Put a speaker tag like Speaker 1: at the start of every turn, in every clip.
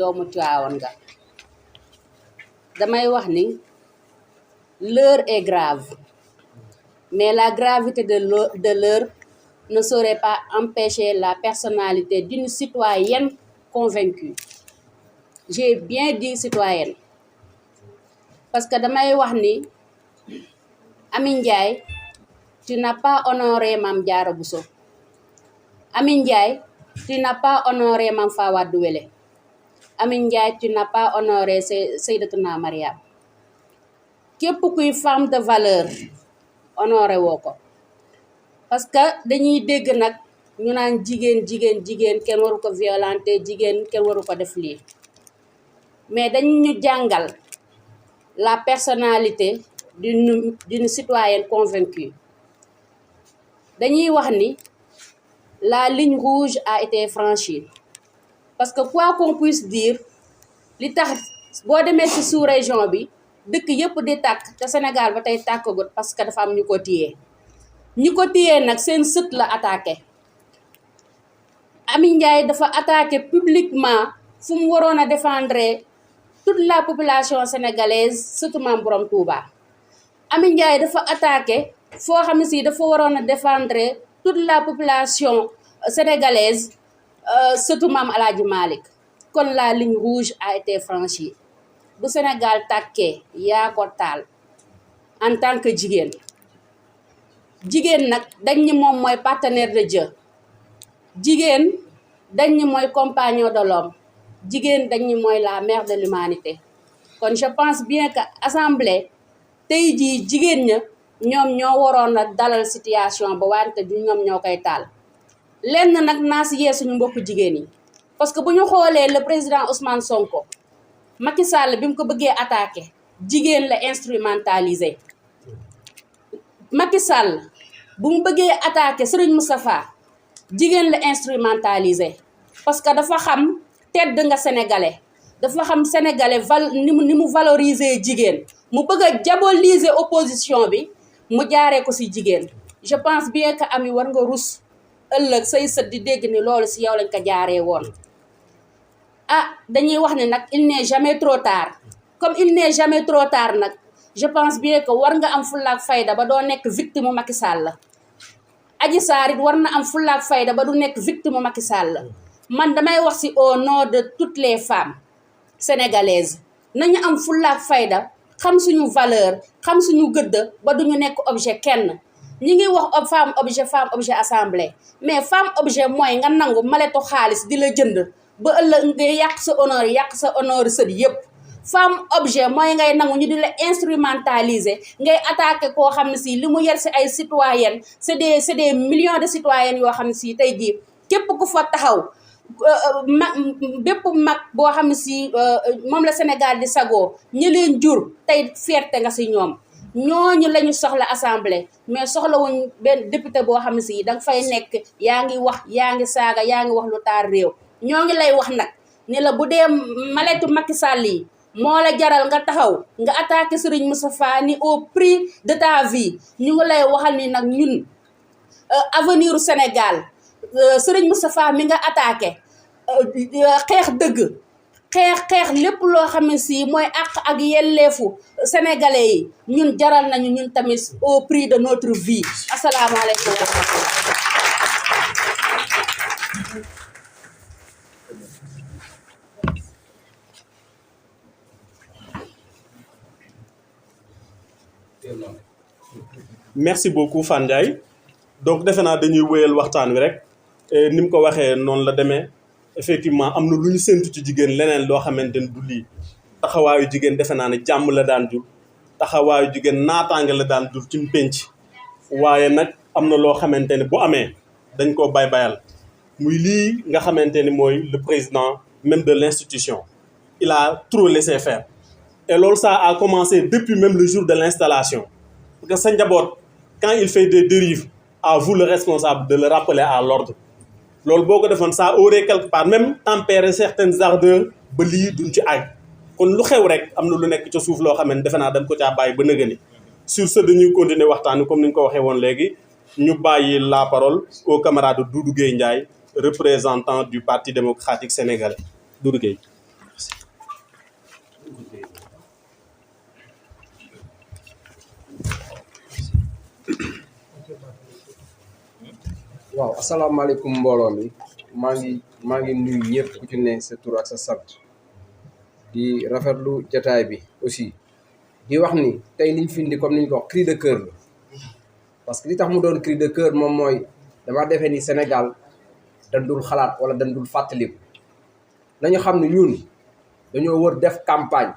Speaker 1: doomu Tiwaawan nga damay wax ni l'heure est grave mais la gravité de l'heure ne saurait pas empêcher la personnalité d'une citoyenne convaincue. J'ai bien dit citoyenne parce que damay wax ni Amy Ndiaye, tu n'as pas honoré Mame Diarra Bousso. Amy Ndiaye, tu n'as pas honoré Mame Fawade Wele. Amy Ndiaye, tu n'as pas honoré Seydatuna Mariam. Képp kuy femme de valeur honoré woo ko parce que dañuy dégg nag ñu naan jigéen kenn waru ko violenter jigéen kenn waru ko def lii mais dañu ñu jàngal la personnalité d'une citoyenne convaincue. Dañuy wax ni la ligne rouge a été franchie parce que quoi qu'on puisse dire li tax boo demee ci sous-région bi dëkk yëpp di tàkk te Sénégal ba tey tàkkagut parce que dafa am ñu ko téye nag seen sët la attaqué. Amy Ndiaye dafa attaqué publiquement fu mu waroon a défendre toute la population sénégalaise surtout Maam Borom Touba. Amy Ndiaye dafa attaqué foo xam ne si dafa waroon a défendre toute la population sénégalaise surtout Maam Alaaji Malick. Kon la ligne rouge a été franchie. Bu Sénégal tàkkee yaa ko taal en tant que jigéen nag dañ ni moom mooy partenaire de Dieu, jigéen dañ ni mooy compagnon de l'homme, jigéen dañ ni mooy la mère de l'humanité. Kon je pense bien que assemblée tey jii jigéen ña ñoom ñoo waroon a dalal situation ba wante du ñoom ñoo koy taal. Lenn nag naa si yee suñu mbokku jigéen yi parce que bu ñu xoolee le président Ousmane Sonko Macky Sall bi mu ko bëggee attaqué jigéen la instrumentalisé. Macky Sall bu mu bëggee attaqué Serigne Moustapha jigéen la instrumentalisé parce que dafa xam tedd nga sénégalais dafa xam sénégalais ni mu valoriser jigéen mu bëgg a diaboliser opposition bi mu jaaree ko si jigéen. Je pense bien que Amy war nga rus ëllëg say sët di dégg ni loolu si yow lañ ko jaaree woon. Dañuy wax ne nag il n'est jamais trop tard comme il n'est jamais trop tard nag je pense bien que war nga am fullaak fayda ba doo nekk victime mu Macky Sall la. Adji Sarr it war na am fullaak fayda ba du nekk victime mu Macky Sall la. Man damay wax ci au nom de toutes les femmes sénégalaises nañu am fullaak fayda xam suñu valeur xam suñu gëdd ba duñu nekk objet kenn. ñi ngi wax femme objet assemblée mais femme objet mooy nga nangu maletu xaalis di la jënd ba ëllëg ngay yàq sa honneur sët yëpp. Femme objet mooy ngay nangu ñu di la instrumentaliser ngay attaquer koo xam ne si li mu yer si ay citoyennes c'est des millions de citoyennes yoo xam ne si tey jii képp ku fa taxaw bépp mag boo xam ne si moom la Sénégal di sagoo ñi leen jur tey fierté nga si ñoom. ñooñu la ñu soxla assemblée mais soxlawuñ benn député boo xam ne si danga fay nekk yaa ngi wax yaa ngi saaga yaa ngi wax lu taar réew. ñoo ngi lay wax nag ne la bu dee maletu Macky Sall yi moo la jaral nga taxaw nga attaqué Serigne Moustapha ni au prix de ta vie ñu ngi lay waxal ni nag ñun avenir u Sénégal Serigne Moustapha mi nga attaqué xeex dëgg xeex lépp loo xam ne si mooy àq ak yelleefu sénégalais yi ñun jaral nañu ñun tamit au prix de notre vie. Asalaamaaleykum wa rahmatulah.
Speaker 2: Merci beaucoup Fane Ndiaye donc defe naa dañuy wéyal waxtaan wi rek ni mu ko waxee noonu la demee effectivement am na lu ñu séntu ci jigéen leneen loo xamante ni du lii taxawaayu jigéen defe naa ne jàmm la daan jur taxawaayu jigéen naataange la daan jur ci pénc waaye nag am na loo xamante ne bu amee dañ koo bayal muy lii nga xamante ni mooy le président même de l'institution il a trop laissé faire et loolu ça a commencé depuis même le jour de l'installation parce que sa njaboot quand il fait des dérives à vous le responsable de le rappeler à l'ordre loolu boo ko defoon ça aurait quelque part même tempéré certaines ardeurs ba lii duñ ci àgg kon lu xew rek am na lu nekk ca suuf loo xam ne defe naa dañ ko caa bàyyi ba nëgëni sur ce dañuy continuer waxtaan comme ni ñu ko waxee woon léegi ñu bàyyi la parole au camarade Doudou Gueye Ndiaye représentant du Parti démocratique sénégalais Doudou Gueye.
Speaker 3: waaw asalaamaaleykum mbooloo mi maa ngi nuyu ñëpp ku ci ne sa tur ak sa sant di rafetlu jataay bi aussi di wax ni tey liñ fi indi comme ni ñu ko wax cri de cœur la parce que li tax mu doon cri de cœur moom mooy dama defee ni Sénégal dañ dul xalaat wala dañ dul fàttaliku nañu xam ne ñun dañoo wër def campagne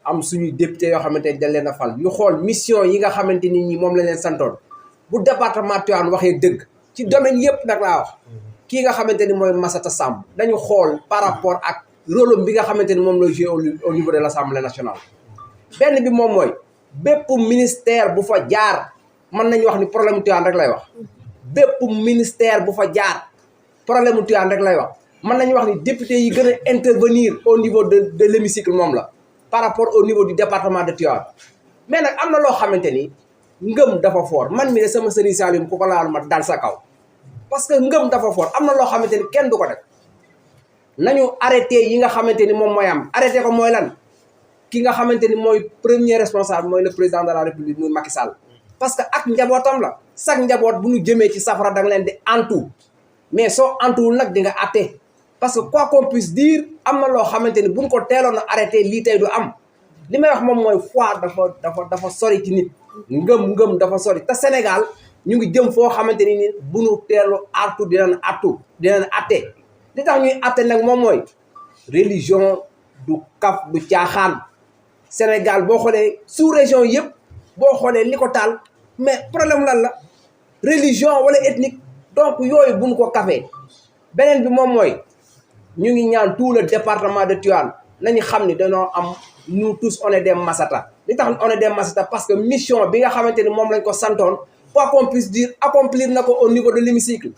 Speaker 3: am suñuy député yoo xamante ni dañ leen a fal ñu xool mission yi nga xamante ni ñi moom la leen santoon bu département Tivaouane waxee dëgg ci domaine yëpp nag laa wax kii nga xamante ni mooy Massata Samb dañu xool par rapport ak rôle bi nga xamante ni moom la joué au niveau de l' assemblée nationale. benn bi moom mooy bépp ministère bu fa jaar mën nañu wax ni problème mu Tivaouane rek lay wax bépp ministère bu fa jaar problème mu Tivaouane rek lay wax mën nañu wax ni député yi gën a intervenir au niveau de l' hémicycle moom la par rapport au niveau du département de Tivaouane. mais nag am na loo xamante ni ngëm dafa fort man mi de sama sëriñ Salim ku ko laal ma dal sa kaw parce que ngëm dafa fort am na loo xamante ni kenn du ko def nañu arrêté yi nga xamante ni moom mooy am arrêté ko mooy lan ki nga xamante ni mooy premier responsable mooy le président de la république muy Macky Sall parce que ak njabootam la chaque njaboot bu ñu jëmee ci safara da nga leen di antu mais soo antuwul nag di nga atte parce que quoi qu'on puisse dire am na loo xamante ni buñ ko teeloon a arrêté lii tey du am li may wax moom mooy foi dafa sori ci nit ngëm dafa sori te Sénégal ñu ngi jëm foo xamante ni bu ñu teelu artu dinañ atte li tax ñuy atte nag moom mooy religion du kaf du caaxaan Sénégal boo xoolee sous région yëpp boo xoolee li ko taal mais problème lan la religion wala ethnique donc yooyu buñ ko kafee beneen bi moom mooy ñu ngi ñaan tout le département de Tivaouane nañu xam ni dañoo am nous tous on est des Massata li tax on est des Massata parce que mission bi nga xamante ni moom lañ ko santoon quoi qu'on puisse dire accomplir na ko au niveau de l'hémicycle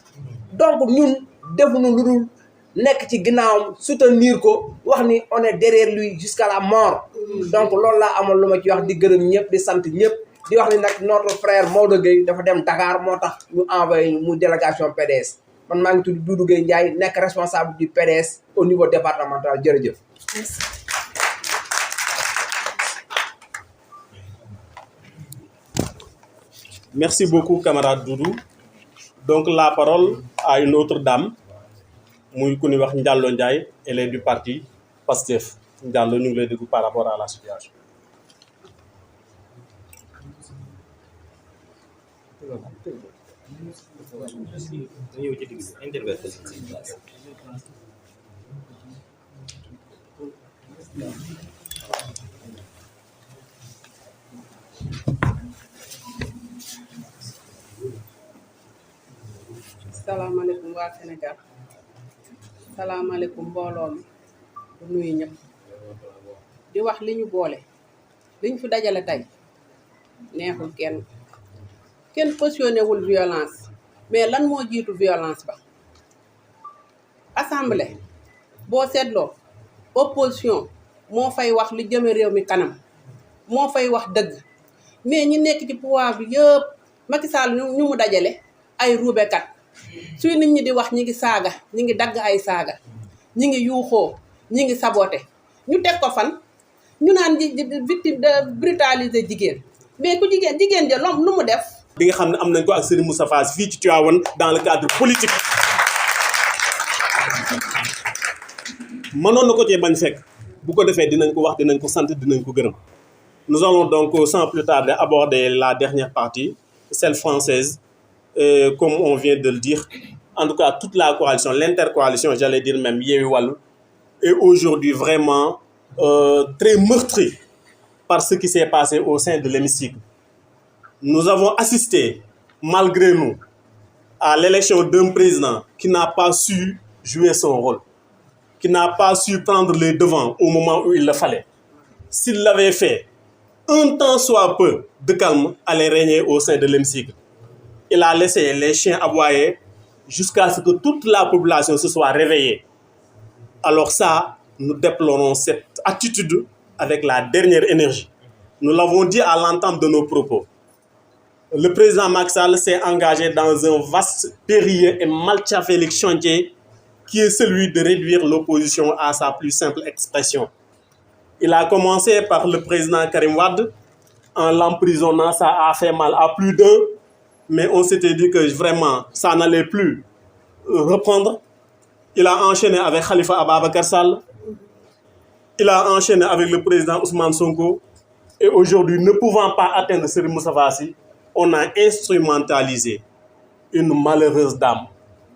Speaker 3: donc ñun defuñu lu dul nekk ci ginnaawam soutenir ko wax ni on est derrière lui jusqu'à la mort donc loolu laa amoon lu ma ci wax di gërëm ñëpp di sant ñëpp di wax ni nag notre frère Maodo Gueye dafa dem Dakar moo tax ñu envoyé mu délégation PDS man maa ngi tudd Doudou Gueye Ndiaye nekk responsable du PDS au niveau départemental jërëjëf.
Speaker 2: Merci beaucoup, camarade Doudou. Donc, la parole à une autre dame, muy ku ñuy wax Ndiallo Ndiaye, elle est du parti PASTEF. Ndiallo, ñu ngi lay déglu par rapport à la situation.
Speaker 4: salaamaaleykum waa Sénégal salaamaaleykum mbooloo mi du nuyu ñëpp di wax li ñu boole liñ fi dajale tey neexul kenn cautionné wul violence mais lan moo jiitu violence ba assemblée boo seetloo opposition moo fay wax li jëme réew mi kanam moo fay wax dëgg mais ñi nekk ci pouvoir bi yëpp Macky Sall ñu mu dajale ay ruubekat suy nit ñi di wax ñi ngi saaga ñi ngi dagg ay saaga ñi ngi yuuxoo ñi ngi saboté ñu teg ko fan ñu naan victime de brutaliser jigéen mais ku jigéen ja lom nu mu def
Speaker 2: bi nga xam ne am nañ ko ak Serigne Moustapha Sy fii ci Tivaouane dans le cadre politique mënoon na ko cee bañ fekk bu ko defee dinañ ko wax dinañ ko sant dinañ ko gërëm. Nous allons donc sans plus tarder aborder la dernière partie celle française. Comme on vient de le dire, en tout cas toute la coalition, l'intercoalition, j'allais dire même Yewwi Wallu, est aujourd'hui vraiment très meurtrie par ce qui s'est passé au sein de l'hémicycle. Nous avons assisté, malgré nous, à l'élection d'un président qui n'a pas su jouer son rôle, qui n'a pas su prendre les devants au moment où il le fallait. S'il l'avait fait, un temps soit peu de calme allait régner au sein de l'hémicycle. Il a laissé les chiens aboyer jusqu'à ce que toute la population se soit réveillée. Alors ça, nous déplorons cette attitude avec la dernière énergie. Nous l'avons dit à l'entame de nos propos. Le président Macky Sall s'est engagé dans un vaste, périlleux et malchaphilique chantier qui est celui de réduire l'opposition à sa plus simple expression. Il a commencé par le président Karim Wade. En l'emprisonnant, ça a fait mal à plus d'un. mais on s'était dit que vraiment, ça n'allait plus reprendre. Il a enchaîné avec Khalifa Ababacar Sall. Il a enchaîné avec le président Ousmane Sonko. Et aujourd'hui, ne pouvant pas atteindre Serigne Moustapha Sy, on a instrumentalisé une malheureuse dame.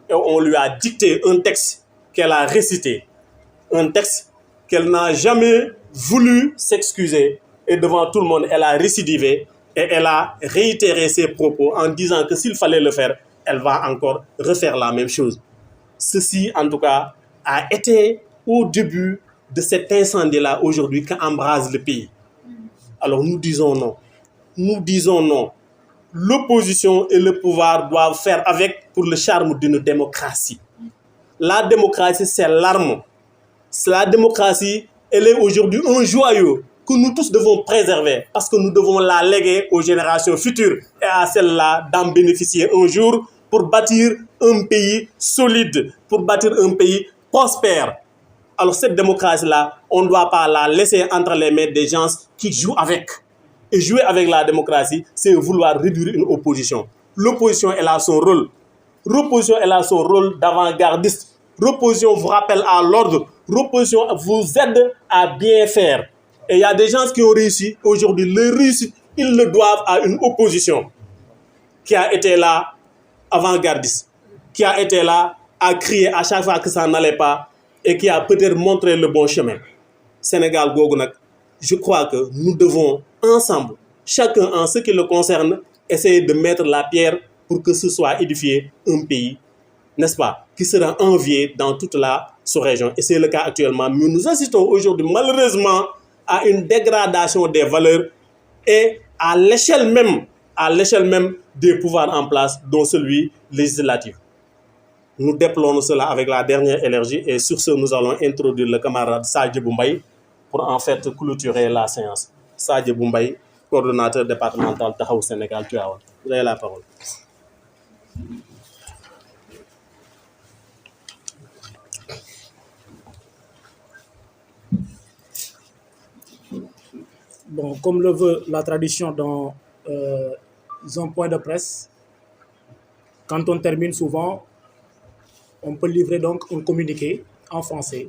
Speaker 2: Et on lui a dicté un texte qu'elle a récité. Un texte qu'elle n'a jamais voulu s'excuser. Et devant tout le monde, elle a récidivé. Et elle a réitéré ses propos en disant que s'il fallait le faire, elle va encore refaire la même chose. Ceci, en tout cas, a été au début de cet incendie-là aujourd'hui qui embrase le pays. Alors nous disons non. Nous disons non. L'opposition et le pouvoir doivent faire avec pour le charme d'une démocratie. La démocratie, c'est l'arme. La démocratie, elle est aujourd'hui un joyau que nous tous devons préserver parce que nous devons la léguer aux générations futures et à celles-là d'en bénéficier un jour pour bâtir un pays solide, pour bâtir un pays prospère. Alors cette démocratie-là, on ne doit pas la laisser entre les mains des gens qui jouent avec. Et jouer avec la démocratie, c'est vouloir réduire une opposition. L'opposition, elle a son rôle. L'opposition, elle a son rôle d'avant-gardiste. L'opposition vous rappelle à l'ordre. L'opposition vous aide à bien faire. Et il y a des gens qui ont réussi. Aujourd'hui, le réussite, ils le doivent à une opposition qui a été là avant-gardiste, qui a été là à crier à chaque fois que ça n'allait pas et qui a peut-être montré le bon chemin. Sénégal Gogunak, je crois que nous devons ensemble, chacun en ce qui le concerne, essayer de mettre la pierre pour que ce soit édifié un pays, n'est-ce pas, qui sera envié dans toute la sous-région. Et c'est le cas actuellement. Mais nous assistons aujourd'hui malheureusement à une dégradation des valeurs et à l'échelle même des pouvoirs en place, dont celui législatif. Nous déplorons cela avec la dernière énergie et sur ce, nous allons introduire le camarade Sadji Boumbaye pour en fait clôturer la séance. Sadji Boumbaye, coordonnateur départemental Taxawu Sénégal, Tivaouane. Vous avez la parole.
Speaker 5: Bon, comme le veut la tradition dans un point de presse, quand on termine souvent, on peut livrer donc un communiqué en français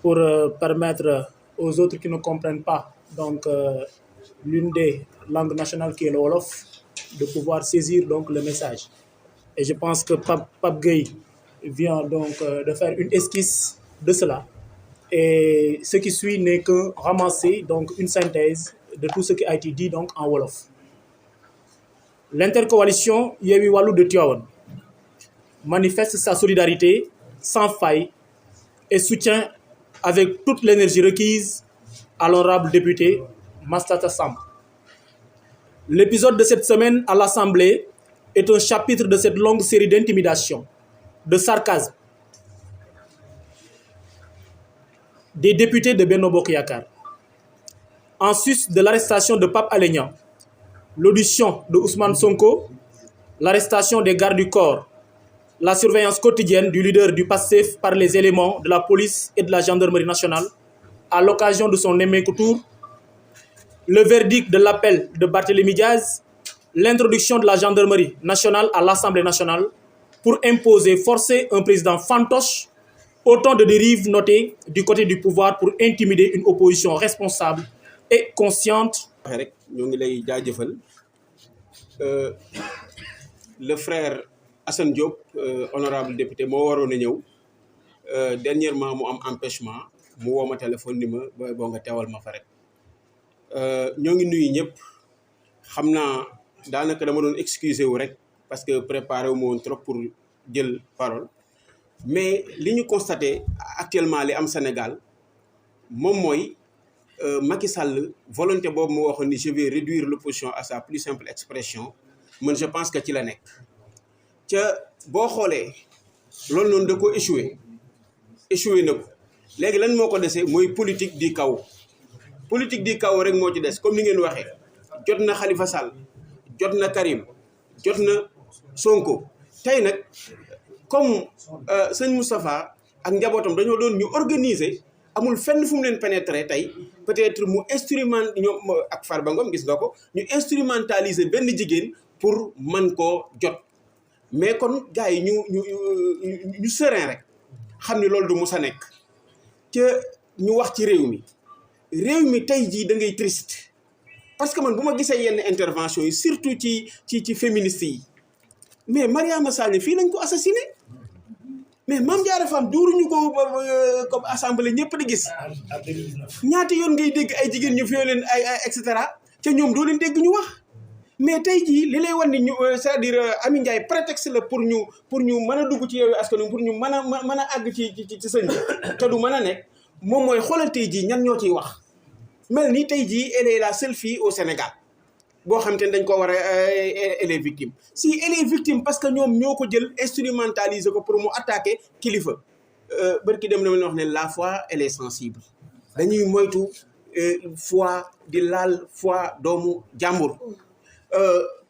Speaker 5: pour permettre aux autres qui ne comprennent pas donc l'une des langues nationales qui est le Wolof de pouvoir saisir donc le message. Et je pense que Pape Gueye vient donc de faire une esquisse de cela. Et ce qui suit n'est que ramasser donc une synthèse de tout ce qui a été dit donc en Wolof. L'intercoalition Yewwi Wallu de Tivaouane manifeste sa solidarité sans faille et soutient avec toute l'énergie requise à l'honorable député Mastata Samb. L'épisode de cette semaine à l'Assemblée est un chapitre de cette longue série d'intimidations, de sarcasme des députés de Benno Bokk Yakaar. En sus de l'arrestation de Pape Alé Niang, l'audition de Ousmane Sonko, l'arrestation des gardes du corps, la surveillance quotidienne du leader du PASTEF par les éléments de la police et de la gendarmerie nationale à l'occasion de son émeute tour, le verdict de l'appel de Barthélémy Diaz, l'introduction de la gendarmerie nationale à l'Assemblée nationale pour forcer un président fantoche, autant de dérives notées du côté du pouvoir pour intimider une opposition responsable et consciente.
Speaker 3: Le frère Assane Diop, honorable député, moo waroon a ñëw dernièrement mu am empêchement mu woo ma téléphone ni ma boo nga teewal ma fa rek ñoo ngi nuyu ñëpp xam naa daanaka dama doon excuser wu rek parce que préparé wu ma woon trop pour jël parole mais li ñu constaté actuellement li am Sénégal moom mooy Macky Sall volonté boobu mu waxoon ni je vais réduire l'opposition à sa plus simple expression man je pense que ci la nekk ca boo xoolee loolu noonu da ko échoué na ko léegi lan moo ko desee mooy politique di kaw rek moo ci des comme ni ngeen waxee jot na Khalifa Sall jot na Karim jot na Sonko tey nag comme sëñ Moustapha ak njabootam dañoo doon ñu organiser amul fenn fu mu leen pénétrer tey peut-être mu instrument ñoom ak Farba Ngom gis nga ko ñu instrumentaliser benn jigéen
Speaker 6: pour mën koo jot mais kon gars yi ñu serein rek xam ni loolu du mus a nekk ca ñu wax ci réew mi tey jii da ngay triste parce que man bu ma gisee yenn intervention yi surtout ci féministes yi mais Mariama Sagna fii lañ ko assassiné mais Mame Diarra Fam duuruñu ko comme assemblée ñëpp di gis ñaata yoon ngay dégg ay jigéen ñu violé leen ay et cetera ca ñoom doo leen dégg ñu wax mais tey jii li lay wan ni ñu c'est-à-dire Amy Ndiaye prétexte la pour ñu mën a dugg ci Yewwi Askan Wi pour ñu mën a àgg ci sëñ bi te du mën a nekk moom mooy xoolal tey jii ñan ñoo ciy wax mel ni tey jii elle est la seule fille au Sénégal boo xam te ne dañ ko war a elle est victime si elle est victime parce que ñoom ñoo ko jël instrumentaliser ko pour mu attaquer kilifa barki dem dama wax ne la foi elle est sensible dañuy moytu foi di laal foi doomu jàmbur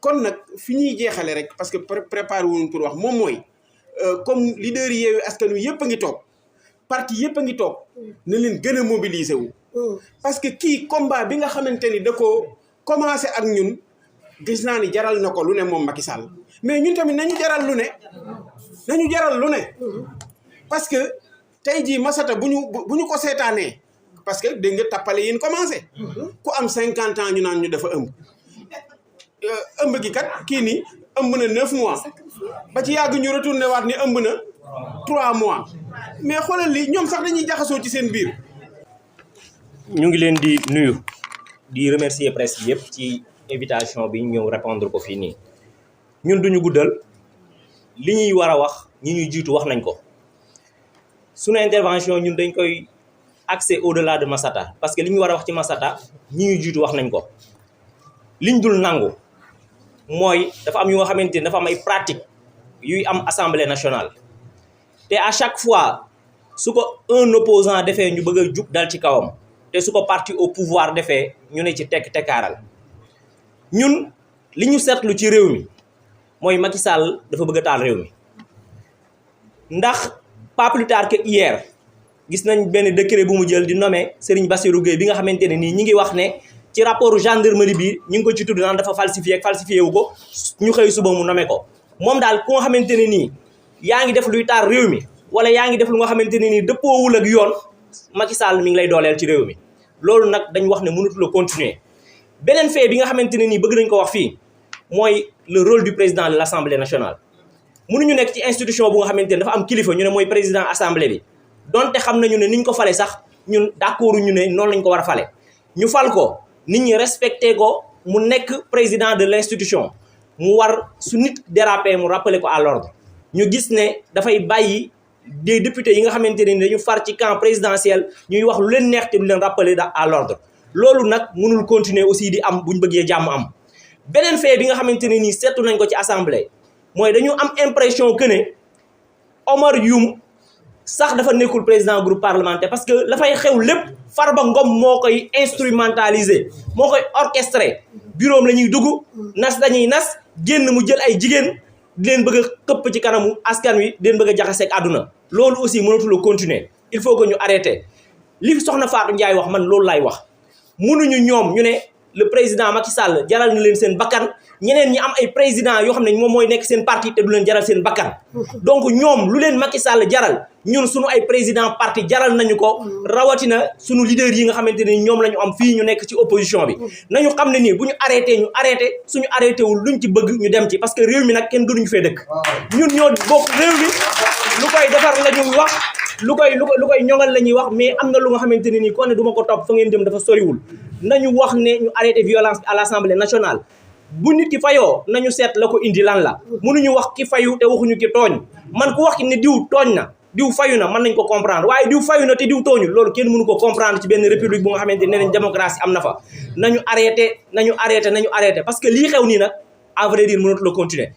Speaker 6: kon nag fi ñuy jeexale rek parce que préparé wuñ pour wax moom mooy comme leader yi Yewwi Askan Wi yëpp a ngi toog parti yëpp a ngi toog na leen gën a mobiliser wu parce que kii combat bi nga xamante ni da ko commencé ak ñun gis naa ni jaral na ko lu ne moom Macky Sall mais ñun tamit nañu jaral lu ne parce que tey jii Massata bu ñu ko seetaanee parce que dégg nga tappale yin commencé ku am 50 ans ñu naan ñu dafa ëmb gi kat kii ni ëmb na 9 mois ba ci yàgg ñu retourné waat ni ëmb na 3 mois mais xoolal li ñoom sax dañuy jaxasoo ci seen biir.
Speaker 7: ñu ngi leen di nuyu di remercier presse bi yëpp ci invitation bi ñu ñëw répondre ko fii nii ñun duñu guddal li ñuy war a wax ñi ñuy jiitu wax nañ ko sunu intervention ñun dañ koy axé au-delà de Massata parce que li ñu war a wax ci Massata ñi ñuy jiitu wax nañ ko liñ dul nangu mooy dafa am yu nga xamante ni dafa am ay pratique yuy am assemblée nationale te à chaque fois su ko un opposant defee ñu bëgg a jug dal ci kawam te su ko parti au pouvoir defee ñu ne ci tekkaaral ñun li ñu seetlu ci réew mi mooy Macky Sall dafa bëgg a taal réew mi ndax pas plus tard que hier gis nañ benn décret bu mu jël di nommer Serigne Bassirou Gueye bi nga xamante ne nii ñi ngi wax ne ci rapport gendarmerie bi ñu ngi ko ci tudd naan dafa falsifié wu ko ñu xëy suba mu nommer ko moom daal ku nga xamante ne nii yaa ngi def luy taal réew mi wala yaa ngi def lu nga xamante ne nii dëppoowul ak yoon Macky Sall mi ngi lay dooleel ci réew mi loolu nag dañ wax ne mënatu la continuer beneen fait bi nga xamante ne nii bëgg nañ ko wax fii mooy le rôle du président de l' assemblée nationale mënuñu nekk ci institution bu nga xamante ne dafa am kilifa ñu ne mooy président assemblée bi donte xam nañu ne niñ ko fale sax ñun d'accord ñu ne noonu lañ ko war a fale ñu fal ko nit ñi respecté ko mu nekk président de l' institution mu war su nit dérapé mu rappeler ko à l'ordre ñu gis ne dafay bàyyi des députés yi nga xamante ne dañu far ci camp présidentiel ñuy wax lu leen neex te du leen rappeler à l'ordre loolu nag mënul continuer aussi di am buñ bëggee jàmm am beneen fait bi nga xamante ne nii seetlu nañ ko ci assemblée mooy dañu am impression que ne Omar Youm sax dafa nekkul président groupe parlementaire parce que la fay xew lépp Farba Ngom moo koy instrumentaliser moo koy orchestré bureau la ñuy dugg nas dañuy nas génn mu jël ay jigéen di leen bëgg a këpp ci kanamu askan wi di leen bëgg a jaxaseeg àdduna loolu aussi mënatul continuer il faut que ñu arrêté li soxna Fatou Ndiaye wax man loolu laay wax mënuñu ñoom ñu ne le président Macky Sall jaral na leen seen bakkan ñeneen ñi am ay président yoo xam ne moom mooy nekk seen parti te du leen jaral seen bakkan donc ñoom lu leen Macky Sall jaral ñun suñu ay président parti jaral nañu ko rawatina suñu leader yi nga xamante ne ñoom la ñu am fii ñu nekk ci opposition bi nañu xam ne nii bu ñu arrêté ñu arrêté suñu arrêté wul luñ ci bëgg ñu dem ci parce que réew mi nag kenn gënuñu fee dëkk ñun ñoo bokk réew mi lu koy defar la ñuy wax lu koy ñoŋal la ñuy wax mais am na lu nga xamante ne nii kon ne du ma ko topp fa ngeen jëm dafa soriwul nañu wax ne ñu arrêté violence à l'Assemblée nationale bu nit ki fayoo nañu seet la ko indi lan la mënuñu wax ki fayu te waxuñu ki tooñ man ku wax ne diw tooñ na diw fayu na mën nañ ko comprendre waaye diw fayu na te diw tooñul loolu kenn mënu ko comprendre ci benn république bu nga xamante ne nañ démocratie am na fa nañu arrêté parce que lii xew nii nag à vrai dire mënatu la continuer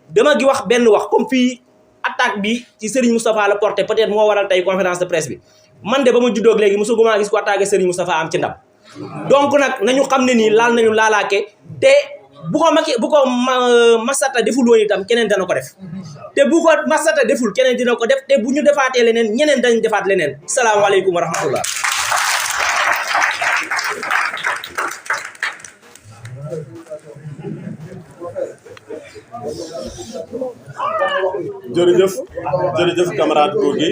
Speaker 7: dama gi wax benn wax comme fii attaque bi ci Serigne Moustapha la porté peut-être moo waral tey conférence de presse bi man de ba ma juddoog léegi mosuguma gis ko attaqué Serigne Moustapha am ci ndam donc nag nañu xam ne nii laal nañu laalaake te bu ko Massata deful woon itam keneen dana ko def te bu ko Massata deful keneen dina ko def te bu ñu defaatee leneen ñeneen dañu defaat leneen salaamaaleykum wa rahmatullah
Speaker 2: jërëjëf jërëjëf camarade Gorgui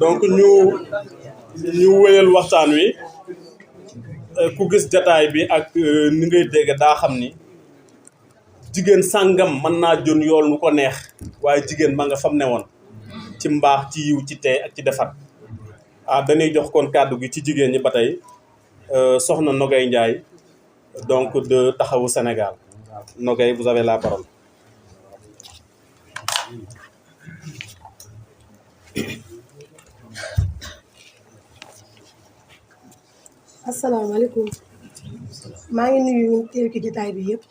Speaker 2: donc ñu wéyal waxtaan wi ku gis jataay bi ak ni ngay dégg daa xam ni jigéen sàngam mën naa jon yool nu ko neex waaye jigéen ma nga fam ne woon ci mbaax ci yiw ci tey ak ci defar dañuy jox kon kàddu gi ci jigéen ñi ba tey soxna Nogay Ndiaye donc de Taxawu Sénégal Nogay vous avez la parole.
Speaker 8: asalaamaaleykum maa ngi nuyu ñu teew ci jotaay bi yëpp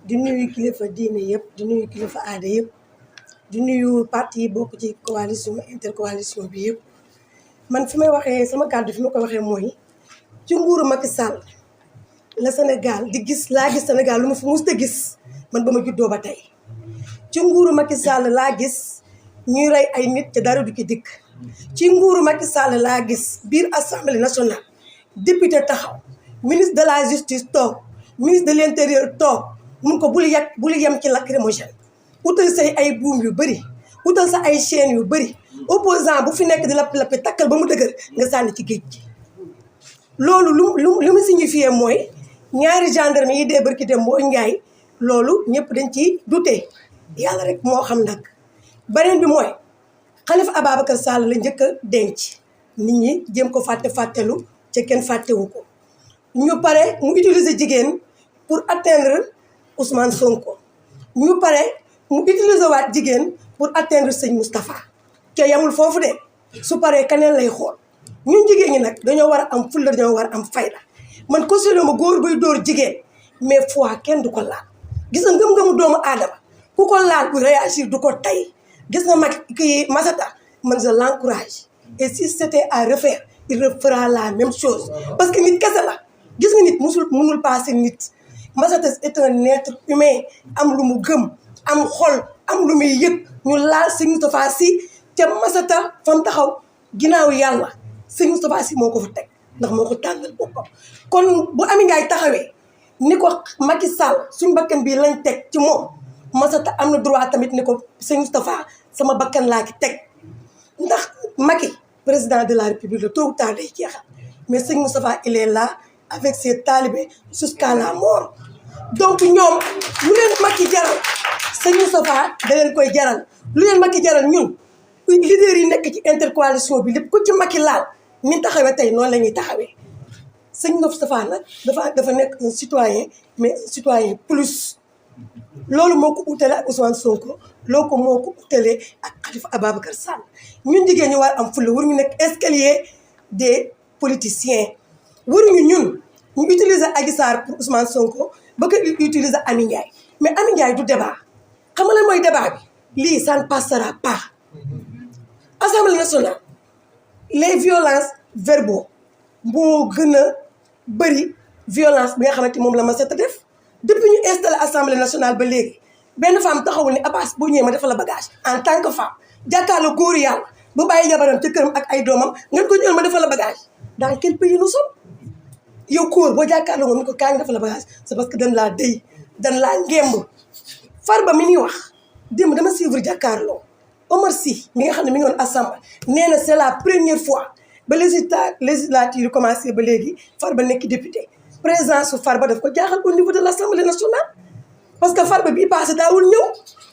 Speaker 8: di nuyu kilifa diine yëpp di nuyu kilifa aada yëpp di nuyu parti yi bokk ci coalition intercoalition bi yëpp man fi may waxee sama kàddu fi ma ko waxee mooy ci nguuru Macky Sall la Sénégal di gis laa gis Sénégal lu ma fi mus a gis man ba ma juddoo ba tey ci nguuru Macky Sall laa gis ñuy rey ay nit te dara du ci dikk ci nguuru Macky Sall laa gis biir assemblée nationale député taxaw ministre de la justice toog ministre de l'intérieur toog mun ko bul yem ci lacrymogène utal say ay buum yu bëri utal sa ay chaîne yu bëri opposant bu fi nekk di lapp-lappi takkal ba mu dëgër nga sànni ci géej gi loolu lu mu signifié mooy ñaari gendarme yi dee barki dem boo njaay loolu ñëpp dañ ci douté yàlla rek moo xam nag beneen bi mooy Khalifa Ababacar Sall la njëkk a denc nit ñi jéem ko fàttelu ca kenn fàttewu ko ñu pare mu utiliser jigéen pour atteindre Ousmane Sonko ñu pare mu utiliser waat jigéen pour atteindre sëñ Moustapha te yamul foofu de su paree keneen lay xool ñun jigéen ñi nag dañoo war a am fulla dañoo war a am fayda man considéré ma góor buy dóor jigéen mais fois kenn du ko laal gis nga ngëm-ngëmu doomu aadama ku ko laal bu réagir du ko tey gis nga mag kii Massata man je l'encourage et si c'était à refaire il refera la même chose parce que nit kese la gis nga nit mënul passer nit Massata est un être humain am lu mu gëm am xol am lu muy yëg ñu laal sëñ Moustapha Sy te Massata fam taxaw ginnaaw yàlla sëñ Moustapha Sy moo ko fa teg ndax moo ko tànnal boppam kon bu Amy Ndiaye taxawee ni ko Macky Sall suñu bakkan bii lañ teg ci moom Massata am na droit tamit ni ko sëñ Moustapha sama bakkan laa ki teg ndax Macky président de la République la tôt ou tard day jeexal mais sëñ Moustapha il est là avec ses talibés jusqu'à la mort donc ñoom lu leen Macky jaral sëñ Moustapha da leen koy jaral lu leen Macky jaral ñun leader yi nekk ci intercoalition bi lépp ku ci Macky laal ni taxawee tey noonu la ñuy taxawee sëñ Moustapha nag dafa nekk un citoyen mais citoyen plus loolu moo ko utale ak Ousmane Sonko loolu ko moo ko utale ak Khalifa Ababacar Sall ñun jigéen ñu war am fulla waruñu nekk escalier des politiciens waruñu ñun ñu utiliser Adji Sarr pour Ousmane Sonko ba ko utiliser Amy Ndiaye mais Amy Ndiaye du débat xam nga lan mooy débat bi lii ça ne passera pas Assemblée nationale les violences verbaux moo gën a bëri violence bi nga xamante moom la Massata def depuis ñu installé Assemblée nationale ba léegi benn femme taxawul ni Abbas boo ñëwee ma defal la bagage en tant que femme jàkkaarloo góoru yàlla bu bàyyi jabaram ca këram ak ay doomam ngeen ko ñëwal ma defal la bagage dans quel pays nous sommes yow góor boo jàkkaarloo moom ni ko kaa ngi defal la bagage c'est parce que dañ laa déy dañ laa ngemb Farba mi ñuy wax démb dama suivre jàkkaarloo Omar Sy mi nga xam ne mi ngi woon assemblée nee na c'est la première fois ba législature commencé ba léegi Farba nekk député présence su Farba daf ko jaaxal au niveau de l'Assemblée nationale parce que Farba bii passé daawul ñëw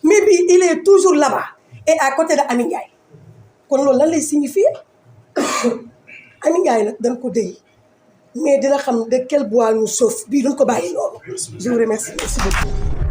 Speaker 8: mais bii il est toujours là-bas et à côté de Amy Ndiaye kon loolu lan lay signifier Amy Ndiaye nag dañ ko déy mais dina xam de quel bois nous chauffe bii duñ ko bàyyi loolu je vous remercie merci beaucoup